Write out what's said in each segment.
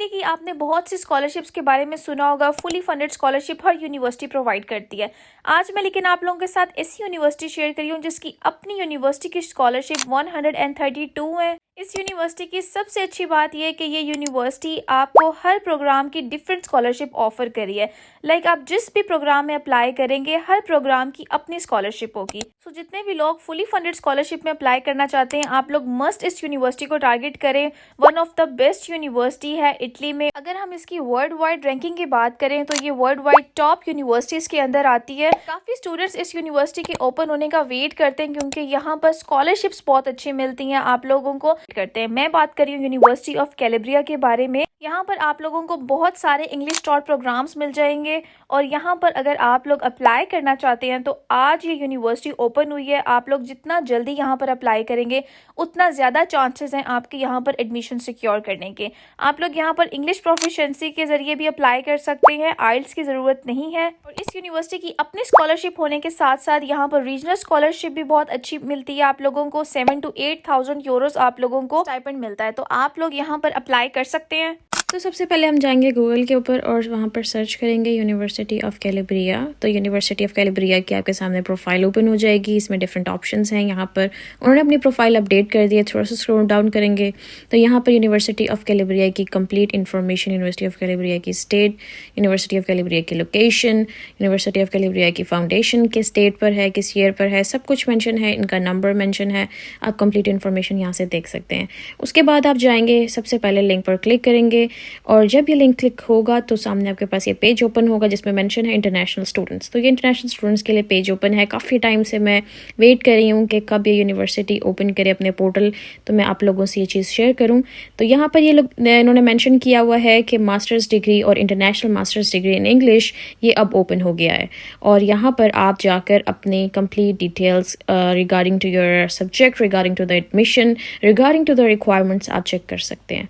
जैसे कि आपने बहुत सी स्कॉलरशिप्स के बारे में सुना होगा, फुली फंडेड स्कॉलरशिप हर यूनिवर्सिटी प्रोवाइड करती है। आज मैं लेकिन आप लोगों के साथ ऐसी यूनिवर्सिटी शेयर करी हूँ जिसकी अपनी यूनिवर्सिटी की स्कॉलरशिप 132 है। इस यूनिवर्सिटी की सबसे अच्छी बात यह है कि ये यूनिवर्सिटी आपको हर प्रोग्राम की डिफरेंट स्कॉलरशिप ऑफर करी है। लाइक आप जिस भी प्रोग्राम में अप्लाई करेंगे, हर प्रोग्राम की अपनी स्कॉलरशिप होगी। सो जितने भी लोग फुली फंडेड स्कॉलरशिप में अप्लाई करना चाहते हैं, आप लोग मस्ट इस यूनिवर्सिटी को टारगेट करें। One of the best university है इटली में। अगर हम इसकी वर्ल्ड वाइड रैंकिंग की बात करें तो ये वर्ल्ड वाइड टॉप यूनिवर्सिटीज के अंदर आती है। काफी स्टूडेंट्स इस यूनिवर्सिटी के ओपन होने का वेट करते हैं क्योंकि यहाँ पर स्कॉलरशिप्स बहुत अच्छी मिलती हैं, आप लोगों को करते हैं। मैं बात कर रही हूँ यूनिवर्सिटी ऑफ कैलिब्रिया के बारे में। यहाँ पर आप लोगों को बहुत सारे इंग्लिश टॉट प्रोग्राम्स मिल जाएंगे और यहाँ पर अगर आप लोग अप्लाई करना चाहते हैं तो आज ये यूनिवर्सिटी ओपन हुई है। आप लोग जितना जल्दी यहाँ पर अप्लाई करेंगे उतना ज़्यादा चांसेस हैं आपके यहाँ पर एडमिशन सिक्योर करने के। आप लोग यहाँ पर इंग्लिश प्रोफिशिएंसी के जरिए भी अप्लाई कर सकते हैं, आइल्स की ज़रूरत नहीं है। और इस यूनिवर्सिटी की अपनी स्कॉलरशिप होने के साथ साथ यहाँ पर रीजनल स्कॉलरशिप भी बहुत अच्छी मिलती है। आप लोगों को 7,000 to 8,000 यूरोस आप लोगों को स्टाइपेंड मिलता है, तो आप लोग यहाँ पर अप्लाई कर सकते हैं। तो सबसे पहले हम जाएंगे गूगल के ऊपर और वहाँ पर सर्च करेंगे यूनिवर्सिटी ऑफ कैलिब्रिया। तो यूनिवर्सिटी ऑफ कैलिब्रिया की आपके सामने प्रोफाइल ओपन हो जाएगी। इसमें डिफरेंट ऑप्शंस हैं। यहाँ पर उन्होंने अपनी प्रोफाइल अपडेट कर दी है। थोड़ा सा स्क्रॉल डाउन करेंगे तो यहाँ पर यूनिवर्सिटी ऑफ कैलिब्रिया की कंप्लीट इन्फॉर्मेशन, यूनिवर्सिटी ऑफ कैलिब्रिया की स्टेट, यूनिवर्सिटी ऑफ कैलिब्रिया की लोकेशन, यूनिवर्सिटी ऑफ कैलिब्रिया की फाउंडेशन किस स्टेट पर है, किस ईयर पर है, सब कुछ मेंशन है। इनका नंबर मेंशन है। आप कंप्लीट इन्फॉर्मेशन यहाँ से देख सकते हैं। उसके बाद आप जाएंगे, सबसे पहले लिंक पर क्लिक करेंगे और जब ये लिंक क्लिक होगा तो सामने आपके पास ये पेज ओपन होगा जिसमें मेंशन है इंटरनेशनल स्टूडेंट्स। तो ये इंटरनेशनल स्टूडेंट्स के लिए पेज ओपन है। काफ़ी टाइम से मैं वेट कर रही हूँ कि कब ये यूनिवर्सिटी ओपन करे अपने पोर्टल, तो मैं आप लोगों से ये चीज़ शेयर करूँ। तो यहाँ पर ये लोग इन्होंने मेंशन किया हुआ है कि मास्टर्स डिग्री और international masters degree in English ये अब ओपन हो गया है। और यहाँ पर आप जाकर अपनी complete details regarding to your subject, regarding to the admission, regarding to the requirements आप चेक कर सकते हैं।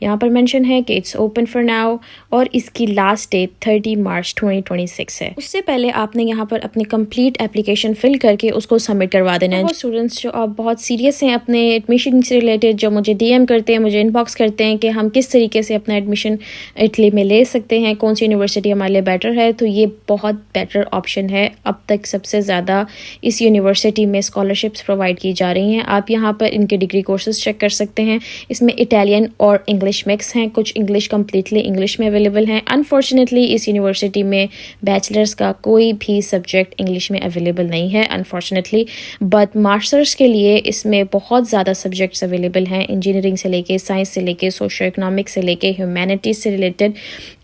यहाँ पर मेंशन है कि इट्स ओपन फॉर नाउ और इसकी लास्ट डेट 30 मार्च 2026 है। उससे पहले आपने यहाँ पर अपनी कंप्लीट एप्लीकेशन फिल करके उसको सबमिट करवा देना है। वो स्टूडेंट्स जो अब बहुत सीरियस हैं अपने एडमिशन से रिलेटेड, जो मुझे डीएम करते हैं, मुझे इनबॉक्स करते हैं कि हम किस तरीके से अपना एडमिशन इटली में ले सकते हैं, कौन सी यूनिवर्सिटी हमारे लिए बेटर है, तो ये बहुत बेटर ऑप्शन है। अब तक सबसे ज़्यादा इस यूनिवर्सिटी में स्कॉलरशिप्स प्रोवाइड की जा रही हैं। आप यहाँ पर इनके डिग्री कोर्सेज चेक कर सकते हैं। इसमें इटालियन और इंग्लिश मिक्स हैं, कुछ इंग्लिश कंप्लीटली इंग्लिश में अवेलेबल हैं। अनफॉर्चुनेटली इस यूनिवर्सिटी में बैचलर्स का कोई भी सब्जेक्ट इंग्लिश में अवेलेबल नहीं है, अनफॉर्चुनेटली। बट मास्टर्स के लिए इसमें बहुत ज़्यादा सब्जेक्ट्स अवेलेबल हैं। इंजीनियरिंग से लेके, साइंस से लेके, सोशो इकोनॉमिक्स से लेके, ह्यूमैनिटीज़ से रिलेटेड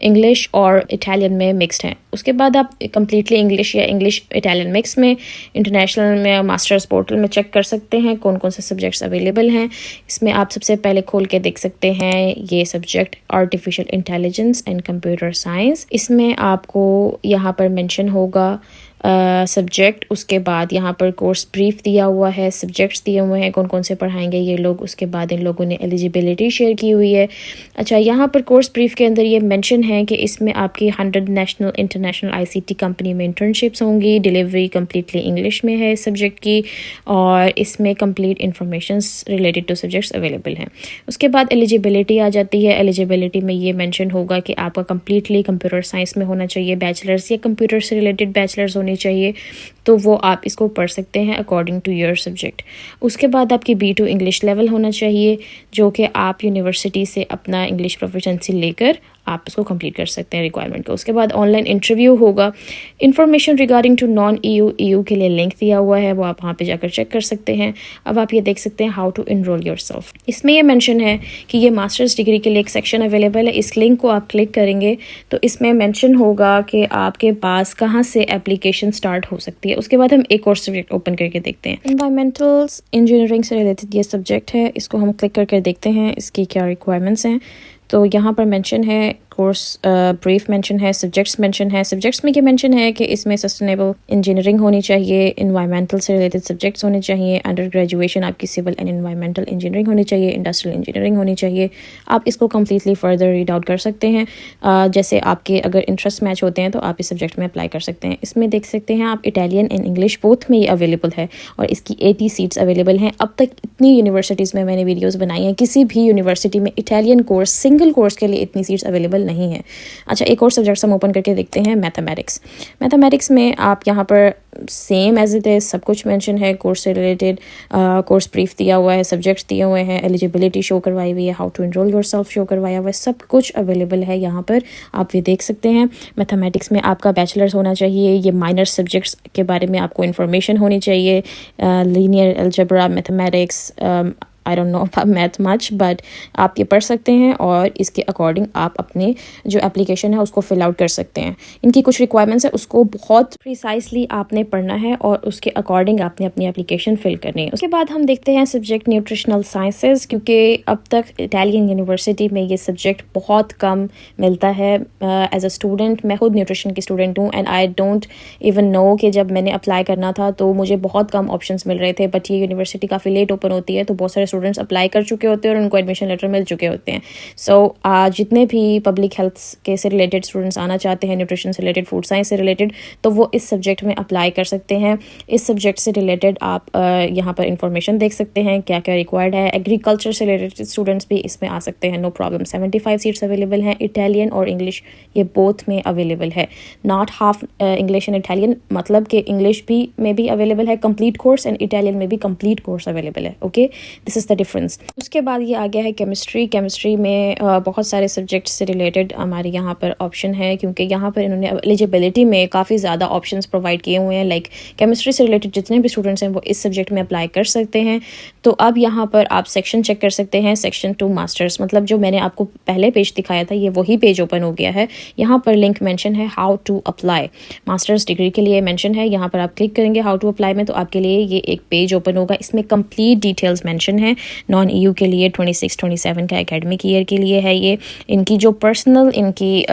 इंग्लिश और इटालियन में मिक्सड हैं। उसके बाद आप कंप्लीटली इंग्लिश या इंग्लिश इटालियन मिक्स में इंटरनेशनल में मास्टर्स पोर्टल में चेक कर सकते हैं कौन कौन से सब्जेक्ट्स अवेलेबल हैं। इसमें आप सबसे पहले खोल के देख सकते हैं ये subject artificial intelligence and computer science. इसमें आपको यहाँ पर मेंशन होगा सब्जेक्ट, उसके बाद यहाँ पर कोर्स ब्रीफ दिया हुआ है, सब्जेक्ट्स दिए हुए हैं कौन कौन से पढ़ाएंगे ये लोग। उसके बाद इन लोगों ने एलिजिबिलिटी शेयर की हुई है। अच्छा, यहाँ पर कोर्स ब्रीफ के अंदर ये मेंशन है कि इसमें आपकी 100 नेशनल इंटरनेशनल आईसीटी कंपनी में इंटर्नशिप्स होंगी। डिलीवरी कम्प्लीटली इंग्लिश में है सब्जेक्ट की और इसमें complete information related two subjects available हैं। उसके बाद एलिजिबिलिटी आ जाती है। एलिजिबिलिटी में ये मेंशन होगा कि आपका कम्प्लीटली कंप्यूटर साइंस में होना चाहिए बैचलर्स या कंप्यूटर से रिलेटेड बैचलर्स होनी चाहिए, तो वो आप इसको पढ़ सकते हैं अकॉर्डिंग टू योर सब्जेक्ट। उसके बाद आपकी B2 इंग्लिश लेवल होना चाहिए, जो कि आप यूनिवर्सिटी से अपना इंग्लिश प्रोफिशिएंसी लेकर आप इसको कंप्लीट कर सकते हैं रिक्वायरमेंट को। उसके बाद ऑनलाइन इंटरव्यू होगा। Information regarding to non EU के लिए लिंक दिया हुआ है, वो आप वहाँ पे जाकर चेक कर सकते हैं। अब आप ये देख सकते हैं हाउ टू इनरोल योरसेल्फ। इसमें ये मेंशन है कि ये मास्टर्स डिग्री के लिए एक सेक्शन अवेलेबल है। इस लिंक को आप क्लिक करेंगे तो इसमें मेंशन होगा कि आपके पास कहाँ से एप्लीकेशन स्टार्ट हो सकती है। उसके बाद हम एक और सब्जेक्ट ओपन करके देखते हैं। एनवायरमेंटल्स इंजीनियरिंग से रिलेटेड ये सब्जेक्ट है, इसको हम क्लिक करके देखते हैं इसकी क्या रिक्वायरमेंट्स हैं। तो यहाँ पर मेंशन है कोर्स ब्रीफ मेंशन है, सब्जेक्ट्स मेंशन है। सब्जेक्ट्स में ये मेंशन है कि इसमें सस्टेनेबल इंजीनियरिंग होनी चाहिए, इन्वायरमेंटल से रिलेटेड सब्जेक्ट्स होने चाहिए, अंडर ग्रेजुएशन आपकी सिविल एंड इन्वायरमेंटल इंजीनियरिंग होनी चाहिए, इंडस्ट्रियल इंजीनियरिंग होनी चाहिए। आप इसको कम्प्लीटली फर्दर रीड आउट कर सकते हैं। जैसे आपके अगर इंटरेस्ट मैच होते हैं तो आप इस सब्जेक्ट में अप्लाई कर सकते हैं। इसमें देख सकते हैं आप इटालियन एंड इंग्लिश बोथ में ये अवेलेबल है और इसकी 80 सीट्स अवेलेबल हैं। अब तक इतनी यूनिवर्सिटीज़ में मैंने वीडियोस बनाई हैं, किसी भी यूनिवर्सिटी में इटालियन कोर्स सिंगल कोर्स के लिए इतनी सीट्स अवेलेबल नहीं है। अच्छा, एक और सब्जेक्ट हम ओपन करके देखते हैं, मैथमेटिक्स। मैथमेटिक्स में आप यहाँ पर सेम एज इट इज़ सब कुछ मेंशन है, कोर्स से रिलेटेड कोर्स ब्रीफ दिया हुआ है, सब्जेक्ट्स दिए हुए हैं, एलिजिबिलिटी शो करवाई हुई है, how to enrol yourself show करवाया हुआ है, सब कुछ अवेलेबल है यहाँ पर, आप ये देख सकते हैं। मैथमेटिक्स में आपका बैचलर्स होना चाहिए, ये माइनर सब्जेक्ट्स के बारे में आपको इन्फॉर्मेशन होनी चाहिए, linear algebra, mathematics, I don't know about math much, but आप ये पढ़ सकते हैं और इसके अकॉर्डिंग आप अपने जो एप्लीकेशन है उसको फिल आउट कर सकते हैं। इनकी कुछ रिक्वायरमेंट्स है, उसको बहुत प्रिसाइसली आपने पढ़ना है और उसके अकॉर्डिंग आपने अपनी एप्लीकेशन फिल करनी है। उसके बाद हम देखते हैं सब्जेक्ट न्यूट्रिशनल साइंसेज, क्योंकि अब तक इटालियन यूनिवर्सिटी में ये सब्जेक्ट बहुत कम मिलता है। एज अ स्टूडेंट, मैं खुद न्यूट्रिशन की स्टूडेंट हूँ and I don't even know कि जब मैंने अप्लाई करना था तो मुझे बहुत कम ऑप्शंस मिल रहे थे, बट ये यूनिवर्सिटी काफ़ी लेट ओपन होती है तो बहुत सारे स्टूडेंट्स अप्लाई कर चुके होते हैं और उनको एडमिशन लेटर मिल चुके होते हैं। सो जितने भी पब्लिक हेल्थ के से रिलेटेड स्टूडेंट्स आना चाहते हैं, न्यूट्रिशन से रिलेटेड, फूड साइंस से रिलेटेड, तो वो इस सब्जेक्ट में अप्लाई कर सकते हैं। इस सब्जेक्ट से रिलेटेड आप यहाँ पर इंफॉर्मेशन देख सकते हैं, क्या क्या रिक्वायर्ड है। एग्रीकल्चर से रिलेटेड स्टूडेंट्स भी इसमें आ सकते हैं, नो प्रॉब्लम। 75 सीट्स अवेलेबल हैं। इटालियन और इंग्लिश ये बोथ में अवेलेबल है, not half English and Italian, मतलब कि इंग्लिश भी में भी अवेलेबल है कंप्लीट कोर्स एंड इटालियन में भी कंप्लीट कोर्स अवेलेबल है। Okay, this is the difference. उसके बाद ये आ गया है केमिस्ट्री। केमिस्ट्री में बहुत सारे सब्जेक्ट्स से रिलेटेड हमारे यहाँ पर ऑप्शन है, क्योंकि यहाँ पर इन्होंने एलिजिबिलिटी में काफ़ी ज़्यादा ऑप्शंस प्रोवाइड किए हुए हैं। लाइक केमिस्ट्री से रिलेटेड जितने भी स्टूडेंट्स हैं वो इस सब्जेक्ट में अप्लाई कर सकते हैं। तो अब यहाँ पर आप सेक्शन चेक कर सकते हैं, सेक्शन 2 मास्टर्स, मतलब जो मैंने आपको पहले पेज दिखाया था ये वही पेज ओपन हो गया है। यहाँ पर लिंक मेंशन है how to apply, masters degree के लिए मेंशन है। यहाँ पर आप क्लिक करेंगे हाउ टू अप्लाई में तो आपके लिए ये एक पेज ओपन होगा। इसमें कंप्लीट डिटेल्स मेंशन है। नॉन EU के लिए 26-27 का एकेडमिक ईयर के लिए है ये। इनकी जो पर्सनल इनकी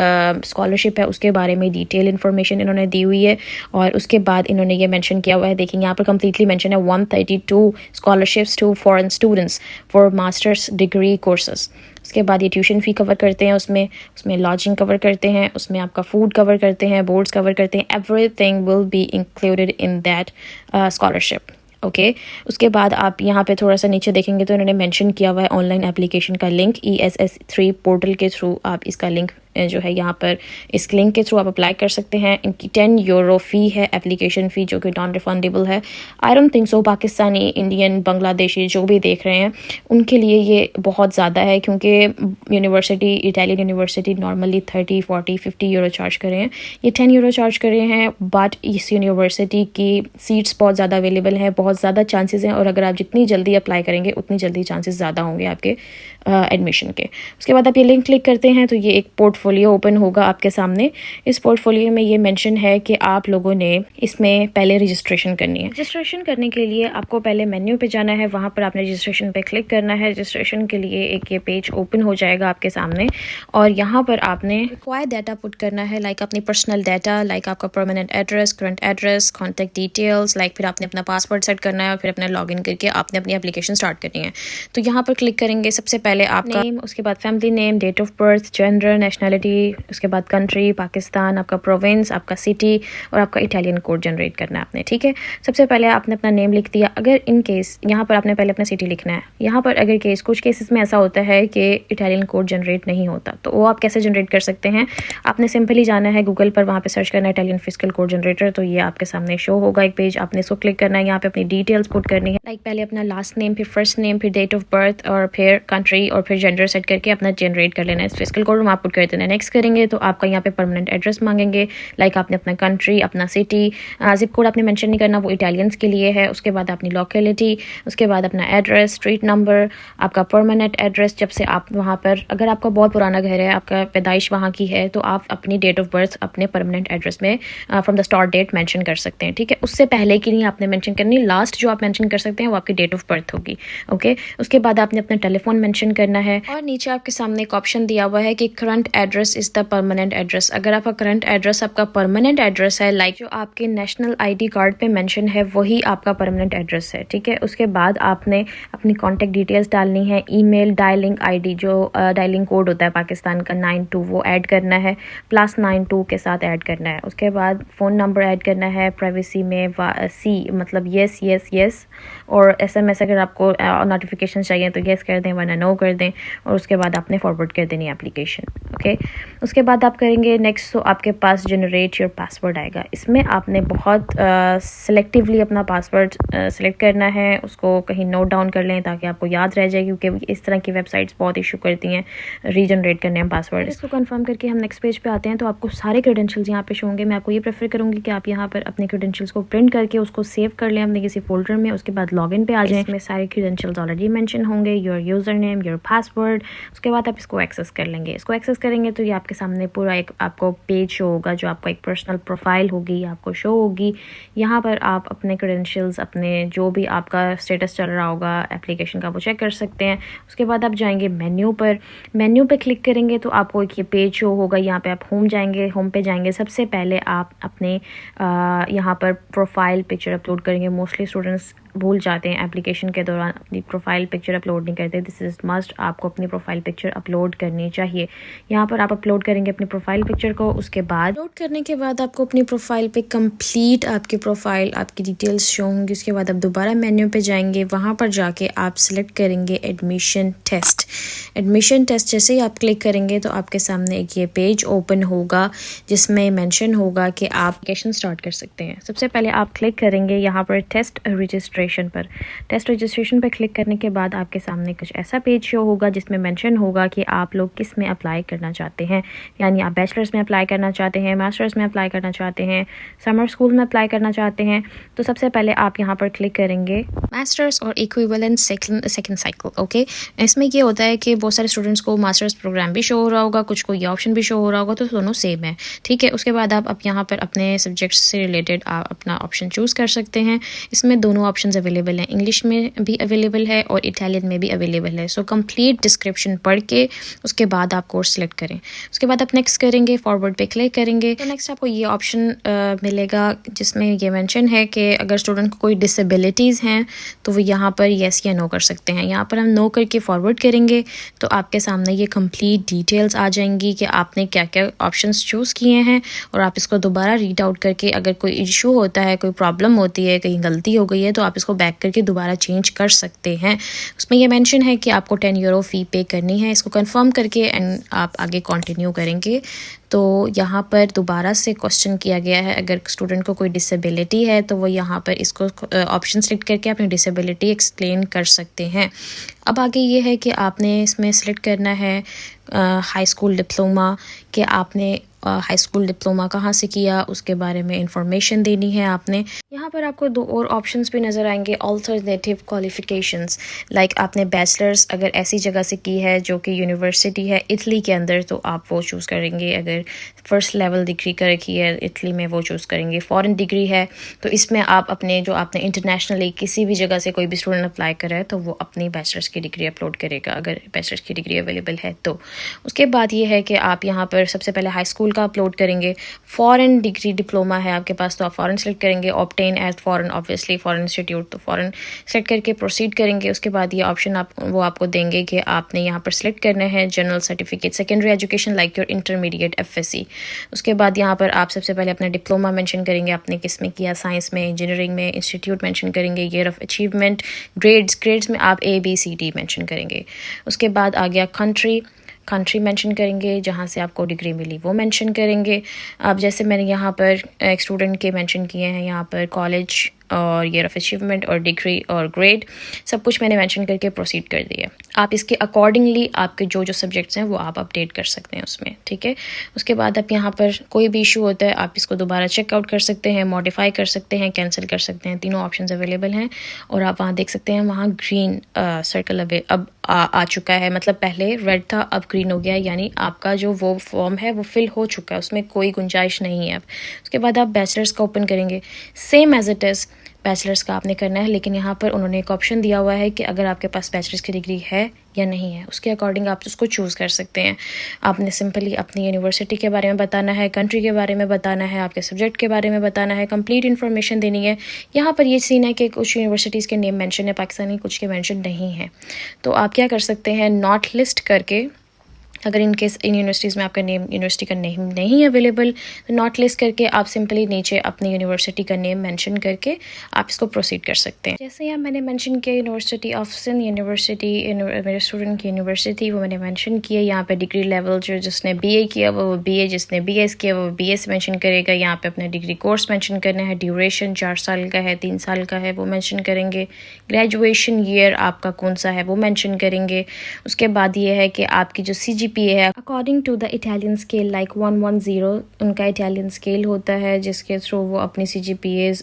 स्कॉलरशिप है उसके बारे में डिटेल इन्फॉर्मेशन इन्होंने दी हुई है और उसके बाद इन्होंने ये मेंशन किया हुआ है, देखिए यहाँ पर कंप्लीटली मेंशन है 132 scholarships to foreign students for masters degree courses. उसके बाद ये ट्यूशन फ़ी कवर करते हैं, उसमें लॉजिंग कवर करते हैं, उसमें आपका फूड कवर करते हैं, बोर्ड्स कवर करते हैं। Everything will be included in that scholarship. Okay, उसके बाद आप यहाँ पे थोड़ा सा नीचे देखेंगे तो इन्होंने मेंशन किया हुआ है ऑनलाइन एप्लीकेशन का लिंक। ESS3 पोर्टल के थ्रू आप इसका लिंक जो है यहाँ पर इस लिंक के थ्रू आप अप्लाई कर सकते हैं। इनकी 10 यूरो फ़ी है, एप्लीकेशन फ़ी, जो कि नॉन रिफंडेबल है। I don't think so Pakistani, Indian, Bangladeshi जो भी देख रहे हैं उनके लिए ये बहुत ज़्यादा है, क्योंकि university, Italian university normally 30, 40, 50 euro charge कर रहे हैं, ये 10 यूरो चार्ज कर रहे हैं। बट इस यूनिवर्सिटी की सीट्स बहुत ज़्यादा अवेलेबल हैं, बहुत ज़्यादा चांसेस हैं और अगर आप जितनी जल्दी अप्लाई करेंगे उतनी जल्दी चांसेस ज़्यादा होंगे आपके एडमिशन के। उसके बाद आप ये लिंक क्लिक करते हैं तो ये एक पोर्टफोलियो ओपन होगा आपके सामने। इस पोर्टफोलियो में ये मेंशन है कि आप लोगों ने इसमें पहले रजिस्ट्रेशन करनी है। रजिस्ट्रेशन करने के लिए आपको पहले मेन्यू पे जाना है, वहाँ पर आपने रजिस्ट्रेशन पे क्लिक करना है। रजिस्ट्रेशन के लिए एक ये पेज ओपन हो जाएगा आपके सामने और यहाँ पर आपने रिक्वायर्ड डाटा पुट करना है, लाइक अपनी पर्सनल डाटा, लाइक आपका permanent address, current address, contact details, like फिर आपने अपना पासवर्ड सेट करना है और फिर अपना लॉगिन करके आपने अपनी एप्लीकेशन स्टार्ट करनी है। तो यहाँ पर क्लिक करेंगे, सबसे पहले आपका नेम, उसके बाद family name, date of birth, gender, nationality, उसके बाद कंट्री पाकिस्तान, आपका प्रोविंस, आपका सिटी और आपका इटालियन कोड जनरेट करना है आपने। ठीक है, सबसे पहले आपने अपना नेम लिख दिया। अगर इन केस यहाँ पर आपने पहले अपना सिटी लिखना है। यहाँ पर अगर केस कुछ केसेस में ऐसा होता है कि इटालियन कोड जनरेट नहीं होता, तो वो आप कैसे जनरेट कर सकते हैं? आपने सिंपली जाना है गूगल पर, वहाँ पे सर्च करना है इटालियन फिस्कल कोड जनरेटर, तो ये आपके सामने शो होगा एक पेज। आपने इसको क्लिक करना है, यहाँ पे अपनी डिटेल्स पुट करनी है, लाइक पहले अपना लास्ट नेम, फिर फर्स्ट नेम, फिर डेट ऑफ बर्थ और फिर कंट्री और फिर जेंडर सेट करके अपना जनरेट कर लेना है। फिस्कल कोड वहाँ पुट कर देना है। नेक्स्ट करेंगे तो आपका यहाँ पे परमानेंट एड्रेस मांगेंगे, लाइक आपने अपना कंट्री, अपना सिटी, जिप कोड आपने मेंशन नहीं करना, वो इटालियंस के लिए है। उसके बाद अपनी लोकेलिटी, उसके बाद अपना एड्रेस, स्ट्रीट नंबर, आपका परमानेंट एड्रेस, जब से आप वहाँ पर, अगर आपका बहुत पुराना घर है, आपका पैदाइश वहाँ की है, तो आप अपनी डेट ऑफ बर्थ अपने परमानेंट एड्रेस में from the start date mention कर सकते हैं। ठीक है, उससे पहले की नहीं आपने मेंशन करनी, लास्ट जो आप मेंशन कर सकते हैं वो आपकी डेट ऑफ बर्थ होगी। ओके, उसके बाद आपने अपना टेलीफोन मेंशन करना है और नीचे आपके सामने एक ऑप्शन दिया हुआ है कि current address is the permanent address. अगर आपका करंट एड्रेस आपका परमानेंट एड्रेस है, लाइक जो आपके नेशनल ID कार्ड पे मेंशन है वही आपका परमानेंट एड्रेस है, ठीक है। उसके बाद आपने अपनी कॉन्टैक्ट डिटेल्स डालनी है, ईमेल, डायलिंग ID जो डायलिंग कोड होता है पाकिस्तान का 92 वो ऐड करना है, +92 के साथ ऐड करना है। उसके बाद फ़ोन नंबर ऐड करना है, प्राइवेसी में सी मतलब येस येस येस, और SMS अगर आपको नोटिफिकेशन चाहिए तो येस कर दें वरना नो कर दें, और उसके बाद आपने फॉरवर्ड कर देनी है एप्लीकेशन, ओके। उसके बाद आप करेंगे नेक्स्ट, तो आपके पास जनरेट योर पासवर्ड आएगा। इसमें आपने बहुत सेलेक्टिवली अपना पासवर्ड सेलेक्ट करना है, उसको कहीं नोट डाउन कर लें ताकि आपको याद रह जाए, क्योंकि इस तरह की वेबसाइट्स बहुत इशू करती हैं रीजनरेट करने में पासवर्ड। इसको कंफर्म करके हम नेक्स्ट पेज पे आते हैं, तो आपको सारे क्रेडेंशियल्स यहाँ पे शो होंगे। मैं आपको ये प्रेफर करूँगी कि आप यहाँ पर अपने क्रेडेंशियल्स को प्रिंट करके उसको सेव कर लें अपने किसी फोल्डर में, उसके बाद लॉगिन पे आ जाएं। इसमें सारे क्रेडेंशियल्स ऑलरेडी मेंशन होंगे, your user name, your password. उसके बाद आप इसको एक्सेस कर लेंगे। इसको एक्सेस करेंगे तो ये आपके सामने पूरा एक आपको पेज शो होगा, जो आपको एक पर्सनल प्रोफाइल होगी आपको शो होगी। यहाँ पर आप अपने क्रेडेंशियल्स, अपने जो भी आपका स्टेटस चल रहा होगा एप्लीकेशन का, वो चेक कर सकते हैं। उसके बाद आप जाएंगे मेन्यू पर, मेन्यू पे क्लिक करेंगे तो आपको एक ये पेज शो होगा। यहाँ पे आप होम जाएंगे, होम पे जाएंगे, सबसे पहले आप अपने यहाँ पर प्रोफाइल पिक्चर अपलोड करेंगे। मोस्टली स्टूडेंट्स भूल जाते हैं एप्लीकेशन के दौरान अपनी प्रोफाइल पिक्चर अपलोड नहीं करते। दिस इज़ मस्ट, आपको अपनी प्रोफाइल पिक्चर अपलोड करनी चाहिए। यहाँ पर आप अपलोड करेंगे अपनी प्रोफाइल पिक्चर को। उसके बाद अपलोड करने के बाद आपको अपनी प्रोफाइल पे कंप्लीट आपकी प्रोफाइल, आपकी डिटेल्स शो होंगी। उसके बाद आप दोबारा मेन्यू पे जाएंगे, वहाँ पर जाके आप सिलेक्ट करेंगे एडमिशन टेस्ट। एडमिशन टेस्ट जैसे ही आप क्लिक करेंगे तो आपके सामने एक ये पेज ओपन होगा जिसमें मेंशन होगा कि आप एप्लीकेशन स्टार्ट कर सकते हैं। सबसे पहले आप क्लिक करेंगे यहाँ पर टेस्ट रजिस्ट्रेशन पर। टेस्ट रजिस्ट्रेशन पर क्लिक करने के बाद आपके सामने कुछ ऐसा पेज शो होगा जिसमें मेंशन होगा कि आप लोग किस में अप्लाई करना चाहते हैं, यानी आप बैचलर्स में अप्लाई करना चाहते हैं, मास्टर्स में अप्लाई करना चाहते हैं, समर स्कूल में अप्लाई करना चाहते हैं। तो सबसे पहले आप यहाँ पर क्लिक करेंगे मास्टर्स और इक्विवेलेंट सेकंड साइकिल, ओके। इसमें ये होता है कि बहुत सारे स्टूडेंट्स को मास्टर्स प्रोग्राम भी शो हो रहा होगा, कुछ को ये ऑप्शन भी शो हो रहा होगा, तो दोनों सेम है, ठीक है। उसके बाद आप यहाँ पर अपने सब्जेक्ट्स से रिलेटेड आप अपना ऑप्शन चूज़ कर सकते हैं। इसमें दोनों ऑप्शन अवेलेबल हैं, इंग्लिश में भी अवेलेबल है और इटालियन में भी अवेलेबल है। सो कंप्लीट डिस्क्रिप्शन पढ़ के उसके बाद आप कोर्स सेलेक्ट करें। उसके बाद आप नेक्स्ट करेंगे, फॉरवर्ड पे क्लिक करेंगे तो नेक्स्ट आपको ये ऑप्शन मिलेगा जिसमें ये मेंशन है कि अगर स्टूडेंट को कोई डिसेबिलिटीज़ हैं तो वो यहाँ पर येस या नो कर सकते हैं। यहाँ पर हम नो करके फॉरवर्ड करेंगे तो आपके सामने ये कंप्लीट डिटेल्स आ जाएंगी कि आपने क्या क्या ऑप्शंस चूज़ किए हैं, और आप इसको दोबारा रीड आउट करके अगर कोई इशू होता है, कोई प्रॉब्लम होती है, कहीं गलती हो गई है, तो आप इसको बैक करके दोबारा चेंज कर सकते हैं। उसमें यह मेंशन है कि आपको 10 यूरो फ़ी पे करनी है। इसको कंफर्म करके एंड आप आगे कंटिन्यू करेंगे तो यहाँ पर दोबारा से क्वेश्चन किया गया है अगर स्टूडेंट को कोई डिसेबिलिटी है तो वो यहाँ पर इसको ऑप्शन सेलेक्ट करके अपनी डिसेबिलिटी एक्सप्लेन कर सकते हैं। अब आगे ये है कि आपने इसमें सेलेक्ट करना है हाई स्कूल डिप्लोमा, कि आपने हाई स्कूल डिप्लोमा कहाँ से किया उसके बारे में इंफॉर्मेशन देनी है आपने। यहाँ पर आपको दो और ऑप्शंस भी नज़र आएंगे, अल्टरनेटिव क्वालिफिकेशंस, लाइक आपने बैचलर्स अगर ऐसी जगह से की है जो कि यूनिवर्सिटी है इटली के अंदर तो आप वो चूज़ करेंगे। अगर फर्स्ट लेवल डिग्री कर रखी है इटली में वो चूज़ करेंगे। फॉरेन डिग्री है तो इसमें आप अपने जो आपने इंटरनेशनली किसी भी जगह से कोई भी स्टूडेंट अप्लाई करा है तो वो अपनी बैचलर्स की डिग्री अपलोड करेगा अगर बैचलर्स की डिग्री अवेलेबल है तो। उसके बाद ये है कि आप यहाँ पर सबसे पहले हाई स्कूल का अपलोड करेंगे। फॉरेन डिग्री डिप्लोमा है आपके पास तो आप फॉरेन सेलेक्ट करेंगे, obtain as foreign, obviously foreign institute तो फॉरेन सेलेक्ट करके प्रोसीड करेंगे। उसके बाद ये ऑप्शन वो आपको देंगे कि आपने यहाँ पर सेलेक्ट करना है general certificate secondary education like your intermediate FSc। उसके बाद यहाँ पर आप सबसे पहले अपना डिप्लोमा मेंशन करेंगे, आपने किस में किया, साइंस में, इंजीनियरिंग में, इंस्टीट्यूट मेंशन करेंगे, ईयर ऑफ अचीवमेंट, ग्रेड्स में आप ABCD मेंशन करेंगे। उसके बाद आ गया कंट्री मेंशन करेंगे, जहाँ से आपको डिग्री मिली वो मेंशन करेंगे। अब जैसे मैंने यहाँ पर एक स्टूडेंट के मेंशन किए हैं, यहाँ पर कॉलेज और ईयर ऑफ अचीवमेंट और डिग्री और ग्रेड सब कुछ मैंने मेंशन करके प्रोसीड कर दिया। आप इसके अकॉर्डिंगली आपके जो सब्जेक्ट्स हैं वो आप अपडेट कर सकते हैं उसमें, ठीक है। उसके बाद आप यहाँ पर कोई भी इशू होता है आप इसको दोबारा चेकआउट कर सकते हैं, मॉडिफाई कर सकते हैं, कैंसिल कर सकते हैं, तीनों ऑप्शंस अवेलेबल हैं। और आप वहाँ देख सकते हैं वहाँ ग्रीन सर्कल अब आ चुका है, मतलब पहले रेड था अब ग्रीन हो गया है, यानी आपका जो वो फॉर्म है वो फिल हो चुका है, उसमें कोई गुंजाइश नहीं है अब। उसके बाद आप बैचलर्स का ओपन करेंगे, same as it is bachelors का आपने करना है, लेकिन यहाँ पर उन्होंने एक ऑप्शन दिया हुआ है कि अगर आपके पास बैचलर्स की डिग्री है या नहीं है, उसके अकॉर्डिंग आप उसको चूज़ कर सकते हैं। आपने सिंपली अपनी यूनिवर्सिटी के बारे में बताना है, कंट्री के बारे में बताना है, आपके सब्जेक्ट के बारे में बताना है, कंप्लीट इन्फॉर्मेशन देनी है। यहाँ पर ये सीन है कि कुछ यूनिवर्सिटीज़ के नेम मेंशन है पाकिस्तानी, कुछ के मेंशन नहीं है। तो आप क्या कर सकते हैं, नॉट लिस्ट करके, अगर इन केस इन यूनिवर्सिटीज़ में आपका नेम, यूनिवर्सिटी का नेम नहीं अवेलेबल, तो नॉट लिस्ट करके आप सिंपली नीचे अपनी यूनिवर्सिटी का नेम मेंशन करके आप इसको प्रोसीड कर सकते हैं। जैसे यहाँ मैंने मेंशन किया यूनिवर्सिटी ऑफ सिंध यूनिवर्सिटी, मेरे स्टूडेंट की यूनिवर्सिटी वो मैंने मेंशन किया। यहाँ पे डिग्री लेवल जो जिसने बीए किया वो बीए, जिसने बीएस किया वो बीएस मेंशन करेगा। यहाँ पे अपना डिग्री कोर्स मेंशन करना है, ड्यूरेशन 4 साल का है, 3 साल का है, वो मेंशन करेंगे। ग्रेजुएशन ईयर आपका कौन सा है वो मेंशन करेंगे। उसके बाद ये है कि आपकी जो CGPA है according to the Italian scale like 110, उनका इटालियन स्केल होता है जिसके थ्रू वो अपनी CGPAs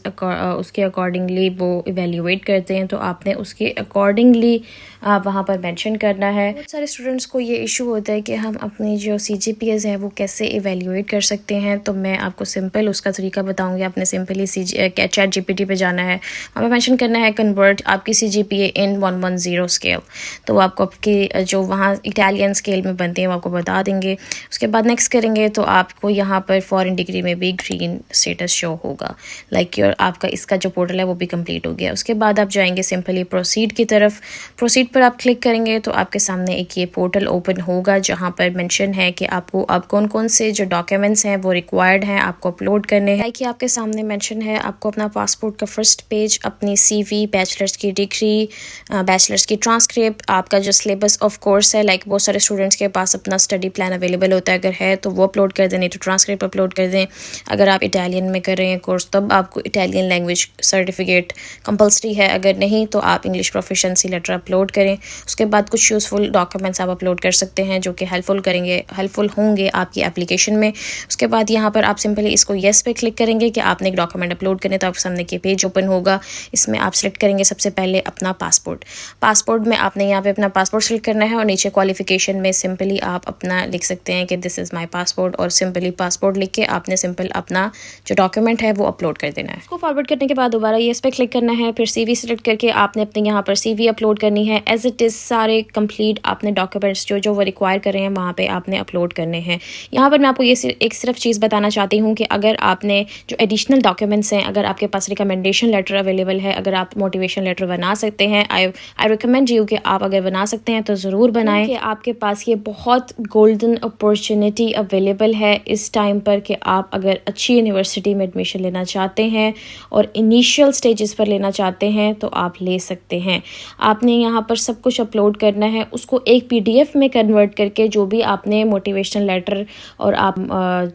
उसके अकॉर्डिंगली वो इवेल्युएट करते हैं। तो आपने उसके अकॉर्डिंगली वहाँ पर मेंशन करना है। बहुत सारे स्टूडेंट्स को ये इशू होता है कि हम अपनी जो CGPAs हैं वो कैसे इवेल्युएट कर सकते हैं। तो मैं आपको सिंपल उसका तरीका बताऊंगी। आपने सिंपली ChatGPT पे जाना है, हमें मेंशन करना है कन्वर्ट आपकी CGPA इन 110 स्केल। तो वो आपको आपकी जो वहाँ इटालियन स्केल में बनते हैं वो आपको बता देंगे। उसके बाद नेक्स्ट करेंगे तो आपको यहाँ पर फॉरेन डिग्री में भी ग्रीन स्टेटस शो होगा, लाइक योर आपका इसका जो पोर्टल है वो भी कंप्लीट हो गया। उसके बाद आप जाएंगे सिंपली प्रोसीड की तरफ। प्रोसीड पर आप क्लिक करेंगे तो आपके सामने एक ये पोर्टल ओपन होगा जहाँ पर मेंशन है कि आपको अब कौन कौन से जो डॉक्यूमेंट्स हैं वो रिक्वायर्ड हैं आपको अपलोड करने हैं। लाइक आपके सामने मेंशन है आपको अपना पासपोर्ट का फर्स्ट पेज, अपनी CV, बैचलर्स की डिग्री, बैचलर्स की ट्रांसक्रिप्ट, आपका जो सिलेबस ऑफ कोर्स है। लाइक बहुत सारे स्टूडेंट्स के पास अपना स्टडी प्लान अवेलेबल होता है, अगर है तो वो अपलोड कर दें, नहीं तो ट्रांसक्रिप्ट अपलोड कर दें। अगर आप इटालियन में कर रहे हैं कोर्स तब आपको इटालियन लैंग्वेज सर्टिफिकेट कंपलसरी है, अगर नहीं तो आप इंग्लिश प्रोफिशिएंसी लेटर अपलोड करें। उसके बाद कुछ यूज़फुल डॉक्यूमेंट्स आप अपलोड कर सकते हैं जो कि हेल्पफुल होंगे आपकी एप्लीकेशन में। उसके बाद यहाँ पर आप सिंपली इसको येस पे क्लिक करेंगे कि आपने एक डॉक्यूमेंट अपलोड करने, तो आपके सामने ये पेज ओपन होगा। इसमें आप सेलेक्ट करेंगे सबसे पहले अपना पासपोर्ट में आपने यहाँ पे अपना पासपोर्ट सेलेक्ट करना है और नीचे क्वालिफिकेशन में सिंपली आप अपना लिख सकते हैं कि दिस इज़ माय पासपोर्ट, और सिंपली पासपोर्ट लिख के आपने सिंपल अपना जो डॉक्यूमेंट है वो अपलोड कर देना है। उसको फॉरवर्ड करने के बाद दोबारा येस पे क्लिक करना है, फिर CV सेलेक्ट करके आपने अपने यहाँ पर CV अपलोड करनी है। एज इट इज़ सारे कंप्लीट आपने डॉक्यूमेंट्स जो वो रिक्वायर कर रहे हैं वहाँ पे आपने अपलोड करने हैं। यहाँ पर मैं आपको ये एक सिर्फ चीज़ बताना चाहती हूँ कि अगर आपने जो एडिशनल डॉक्यूमेंट्स हैं, अगर आपके पास रिकमेंडेशन लेटर अवेलेबल है, अगर आप मोटिवेशन लेटर बना सकते हैं, आई रिकमेंड यू कि आप अगर बना सकते हैं तो ज़रूर बनाएं कि आपके पास ये बहुत गोल्डन अपॉर्चुनिटी अवेलेबल है इस टाइम पर कि आप अगर अच्छी यूनिवर्सिटी में एडमिशन लेना चाहते हैं और इनिशियल स्टेजेस पर लेना चाहते हैं तो आप ले सकते हैं। आपने यहाँ पर सब कुछ अपलोड करना है, उसको एक PDF में कन्वर्ट करके जो भी आपने मोटिवेशनल लेटर और आप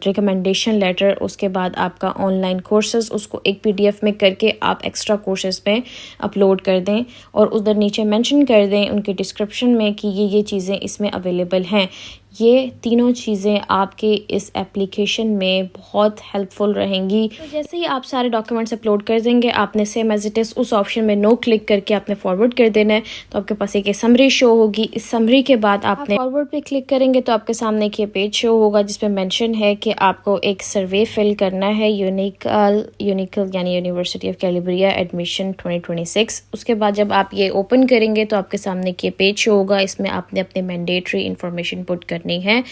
रिकमेंडेशन लेटर, उसके बाद आपका ऑनलाइन कोर्सेज, उसको एक PDF में करके आप एक्स्ट्रा कोर्सेज में अपलोड कर दें और उधर नीचे मेंशन कर दें उनके डिस्क्रिप्शन में कि ये चीज़ें इसमें अवेलेबल हैं। ये तीनों चीज़ें आपके इस एप्लीकेशन में बहुत हेल्पफुल रहेंगी। तो जैसे ही आप सारे डॉक्यूमेंट्स अपलोड कर देंगे, आपने सेम एज इट इज़ उस ऑप्शन में नो क्लिक करके आपने फॉरवर्ड कर देना है। तो आपके पास एक समरी शो होगी। इस समरी के बाद आपने फॉरवर्ड पे क्लिक करेंगे तो आपके सामने एक ये पेज शो होगा जिसपे मेंशन है कि आपको एक सर्वे फिल करना है, यूनिकल यानी यूनिवर्सिटी ऑफ कैलिब्रिया एडमिशन 2026। उसके बाद जब आप ये ओपन करेंगे तो आपके सामने ये पेज शो होगा। इसमें आपने अपने मैंडेटरी इंफॉर्मेशन पुट करनी है,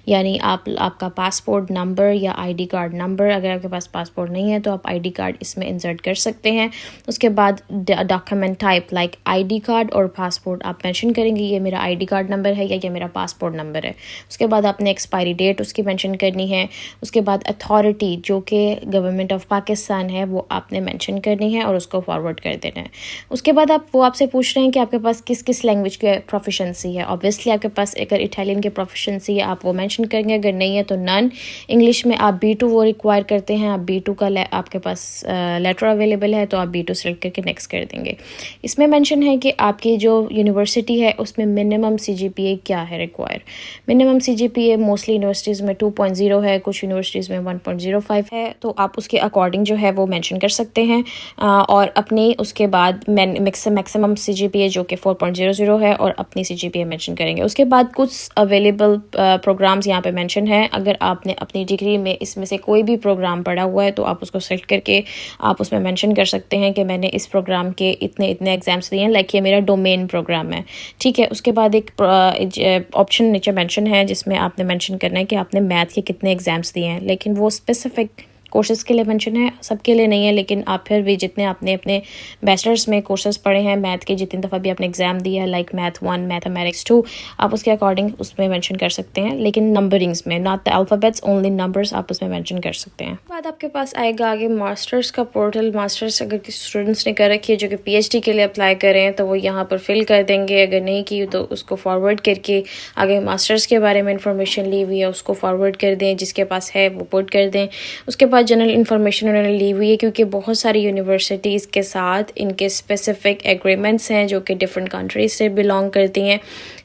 यानी आपका पासपोर्ट नंबर या ID कार्ड नंबर। अगर आपके पास पासपोर्ट नहीं है तो आप ID कार्ड इसमें इंसर्ट कर सकते हैं। उसके बाद document type like ID card और पासपोर्ट आप मेंशन करेंगे, ये मेरा ID कार्ड नंबर है या ये मेरा पासपोर्ट नंबर है। उसके बाद आपने एक्सपायरी डेट उसकी मेंशन करनी है। उसके बाद अथॉरिटी जो कि गवर्नमेंट ऑफ पाकिस्तान है वो आपने मेंशन करनी है और उसको फॉरवर्ड कर देना है। उसके बाद वो आपसे पूछ रहे हैं कि आपके पास किस किस लैंग्वेज की प्रोफिशेंसी है। ऑब्वियसली आपके पास अगर इटालियन के प्रोफिशेंसी आप वो मेंशन करेंगे, अगर नहीं है तो नन। इंग्लिश में आप B2 वो रिक्वायर करते हैं, आप B2 का आपके पास लेटर अवेलेबल है तो आप B2 सेलेक्ट करके नेक्स्ट कर देंगे। इसमें मेंशन है कि आपकी जो यूनिवर्सिटी है उसमें मिनिमम CGPA क्या है require. Minimum CGPA mostly universities में 2.0 है, कुछ यूनिवर्सिटीज़ में 1.05 है, तो आप उसके अकॉर्डिंग जो है वो मेंशन कर सकते हैं। और अपनी उसके बाद मैक्सिमम CGPA जो कि 4.00 है और अपनी CGPA मेंशन करेंगे। उसके बाद कुछ अवेलेबल टोटल प्रोग्राम्स यहाँ पे मेंशन है। अगर आपने अपनी डिग्री में इसमें से कोई भी प्रोग्राम पढ़ा हुआ है तो आप उसको सेलेक्ट करके आप उसमें मेंशन कर सकते हैं कि मैंने इस प्रोग्राम के इतने इतने एग्जाम्स दिए हैं, लाइक ये मेरा डोमेन प्रोग्राम है, ठीक है। उसके बाद एक ऑप्शन नीचे मेंशन है जिसमें आपने मेंशन करना है कि आपने मैथ के कितने एग्जाम्स दिए हैं, लेकिन वो स्पेसिफिक कोर्सेज़ के लिए मेंशन है, सबके लिए नहीं है। लेकिन आप फिर भी जितने आपने अपने बैचलर्स में कोर्सेज़ पढ़े हैं मैथ के, जितनी दफ़ा भी आपने एग्ज़ाम दिया है, लाइक मैथ 1, मैथमेटिक्स 2, आप उसके अकॉर्डिंग उसमें मेंशन कर सकते हैं, लेकिन नंबरिंग्स में, not the alphabets, only numbers आप उसमें मेंशन कर सकते हैं। बाद आपके पास आएगा आगे मास्टर्स का पोर्टल। मास्टर्स अगर किसी स्टूडेंट्स ने कर रखी है जो कि PhD के लिए अप्लाई कर रहे हैं तो वो यहाँ पर फिल कर देंगे, अगर नहीं की तो उसको फॉरवर्ड करके आगे मास्टर्स के बारे में इंफॉर्मेशन ली हुई है उसको फॉरवर्ड कर दें, जिसके पास है वो पुट कर दें। उसके बाद जनरल इन्फॉर्मेशन उन्होंने ली हुई है, क्योंकि बहुत सारी यूनिवर्सिटीज़ के साथ इनके स्पेसिफिक एग्रीमेंट्स हैं जो कि डिफरेंट कंट्रीज से बिलोंग करती हैं,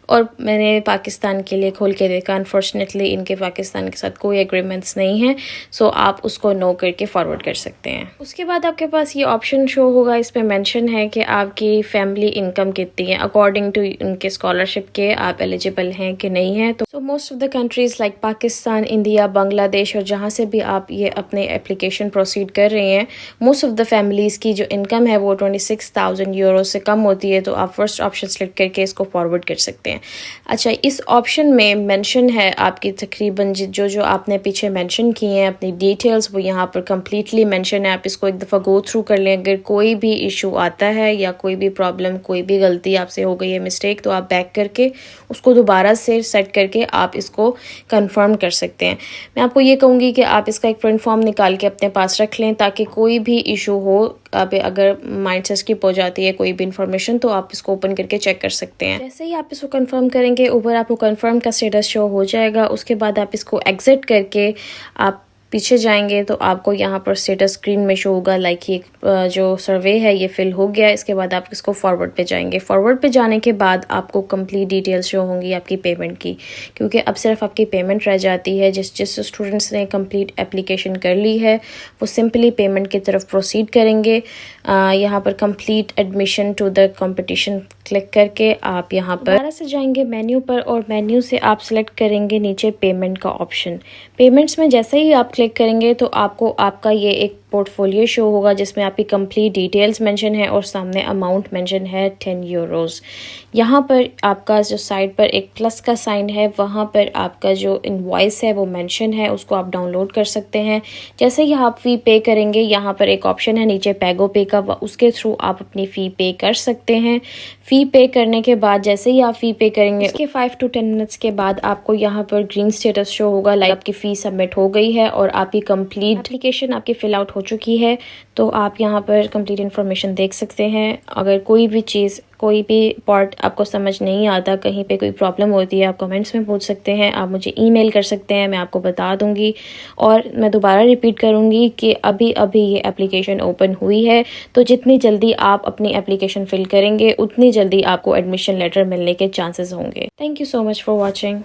और मैंने पाकिस्तान के लिए खोल के देखा, अनफॉर्चुनेटली इनके पाकिस्तान के साथ कोई एग्रीमेंट्स नहीं है, सो आप उसको नो करके फॉरवर्ड कर सकते हैं। उसके बाद आपके पास ये ऑप्शन शो होगा, इसमें मेंशन है कि आपकी फैमिली इनकम कितनी है, अकॉर्डिंग टू उनके स्कॉलरशिप के आप एलिजिबल हैं कि नहीं है। तो most of the countries like Pakistan, India, Bangladesh, और जहाँ से भी आप ये अपने एप्लीकेशन प्रोसीड कर रहे हैं, मोस्ट ऑफ द फैमिलीज़ की जो इनकम है वो 26,000 यूरो से कम होती है, तो आप फर्स्ट ऑप्शन सेलेक्ट करके इसको फॉरवर्ड कर सकते हैं। अच्छा, इस ऑप्शन में मेंशन है आपकी तकरीबन जो आपने पीछे मेंशन किए हैं अपनी डिटेल्स, वो यहाँ पर कम्प्लीटली मेंशन है। आप इसको एक दफ़ा गो थ्रू कर लें, अगर कोई भी इशू आता है या कोई भी प्रॉब्लम, कोई भी गलती आपसे हो गई है, मिस्टेक, तो आप बैक करके उसको दोबारा से सेट करके आप इसको कंफर्म कर सकते हैं। मैं आपको ये कहूँगी कि आप इसका एक प्रिंट फॉर्म निकाल के अपने पास रख लें, ताकि कोई भी इशू हो, आप अगर माइंड से स्किप हो जाती है कोई भी इन्फॉर्मेशन, तो आप इसको ओपन करके चेक कर सकते हैं। जैसे ही आप इसको कंफर्म करेंगे, ऊपर आपको कंफर्म का स्टेटस शो हो जाएगा। उसके बाद आप इसको एग्जिट करके आप पीछे जाएंगे तो आपको यहाँ पर स्टेटस स्क्रीन में शो होगा, लाइक ये जो सर्वे है ये फिल हो गया। इसके बाद आप इसको फॉरवर्ड पे जाएंगे। फॉरवर्ड पे जाने के बाद आपको कंप्लीट डिटेल्स शो होंगी आपकी पेमेंट की, क्योंकि अब सिर्फ आपकी पेमेंट रह जाती है। जिस स्टूडेंट्स ने कंप्लीट एप्लीकेशन कर ली है वो सिंपली पेमेंट की तरफ प्रोसीड करेंगे। यहाँ पर complete admission to the competition click करके आप यहाँ पर दोबारा से जाएंगे मेन्यू पर, और मेन्यू से आप सेलेक्ट करेंगे नीचे पेमेंट का ऑप्शन। पेमेंट्स में जैसे ही आप क्लिक करेंगे तो आपको आपका ये एक पोर्टफोलियो शो होगा जिसमें आपकी कंप्लीट डिटेल्स मेंशन है और सामने अमाउंट मेंशन है 10 यूरोस। यहाँ पर आपका जो साइड पर एक प्लस का साइन है, वहाँ पर आपका जो इनवॉइस है वो मेंशन है, उसको आप डाउनलोड कर सकते हैं। जैसे ही आप फ़ी पे करेंगे, यहाँ पर एक ऑप्शन है नीचे पैगो पे का, उसके थ्रू आप अपनी फ़ी पे कर सकते हैं। फ़ी पे करने के बाद जैसे ही आप फ़ी पे करेंगे उसके 5 to 10 मिनट्स के बाद आपको यहाँ पर ग्रीन स्टेटस शो होगा, लाइक आपकी फ़ी सबमिट हो गई है और आपकी कंप्लीट एप्लीकेशन आपकी फिल आउट हो चुकी है। तो आप यहाँ पर कंप्लीट इन्फॉर्मेशन देख सकते हैं। अगर कोई भी चीज़, कोई भी पार्ट आपको समझ नहीं आता, कहीं पे कोई प्रॉब्लम होती है, आप कमेंट्स में पूछ सकते हैं, आप मुझे ईमेल कर सकते हैं, मैं आपको बता दूंगी। और मैं दोबारा रिपीट करूंगी कि अभी अभी ये एप्लीकेशन ओपन हुई है, तो जितनी जल्दी आप अपनी एप्लीकेशन फिल करेंगे उतनी जल्दी आपको एडमिशन लेटर मिलने के चांसेस होंगे। Thank you so much for watching.